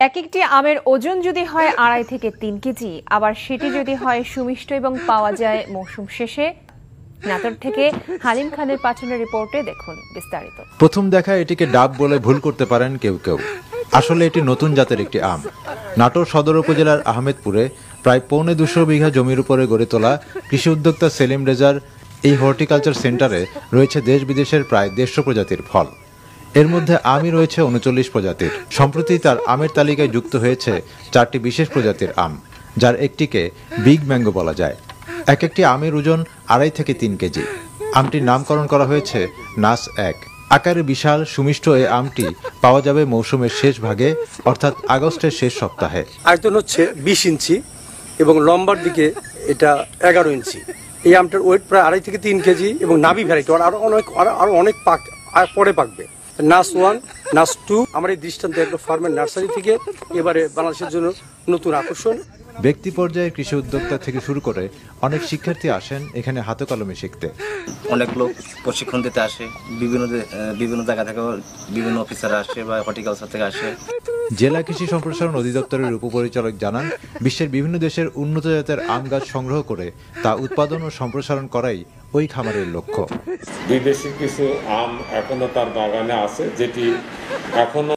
একটি আমের ওজন যদি হয় 2.5 থেকে 3 কেজি, আবার সেটি যদি হয় সুমিষ্ট এবং পাওয়া যায় মৌসুম শেষে। নাটোর থেকে হালিম খানের পাঠানো রিপোর্টে দেখুন বিস্তারিত। প্রথম দেখায় এটিকে ডাব বলে ভুল করতে পারেন কেউ কেউ। আসলে এটি নতুন জাতের একটি আম। নাটোর সদর উপজেলার আহমেদপুরে প্রায় 250 বিঘা জমির উপরে গড়ে তোলা কৃষি উদ্যোক্তা সেলিম রেজার এই হর্টিকালচার সেন্টারে রয়েছে দেশ বিদেশের প্রায় 150 প্রজাতির ফল। এর মধ্যে আমই রয়েছে 39 প্রজাতির। সম্প্রতি তার আমের তালিকায় যুক্ত হয়েছে 4টি বিশেষ প্রজাতির আম, যার একটিকে বিগ ম্যাঙ্গো বলা যায়। একটি আমের ওজন 2.5 থেকে 3 কেজি। আমটির নামকরণ করা হয়েছে নাস 1। আকারে বিশাল সুমিষ্ট এই আমটি পাওয়া যাবে মৌসুমের শেষ ভাগে, অর্থাৎ আগস্টের শেষ সপ্তাহে। আয়তন হচ্ছে 20 ইঞ্চি এবং লম্বার দিকে এটা 11 ইঞ্চি। এই আমটার ওয়েট প্রায় 2.5 থেকে 3 কেজি এবং নাভি ভ্যারাইটি আরো অনেক পরে পাকবে। নাস 1, নাস 2 আমার এই দৃষ্টান্ত একটা ফার্মের নার্সারি থেকে এবারে বাংলাদেশের জন্য নতুন আকর্ষণ। ব্যক্তি পর্যায়ে কৃষি উদ্যোক্তা থেকে শুরু করে অনেক শিক্ষার্থী আসেন এখানে হাতে কলমে শিখতে। অনেক লোক প্রশিক্ষণ দিতে আসে, বিভিন্ন জায়গা থেকে বিভিন্ন অফিসার আসে বা হর্টিকালচার থেকে আসে। জেলা কৃষি সম্প্রসারণ অধিদপ্তরের উপপরিচালক জানান, বিশ্বের বিভিন্ন দেশের উন্নত জাতের আম গাছ সংগ্রহ করে তা উৎপাদন ও সম্প্রসারণ করাই ওই খামারের লক্ষ্য। বিদেশি কিছু আম এখনো তার বাগানে আছে, যেটি এখনো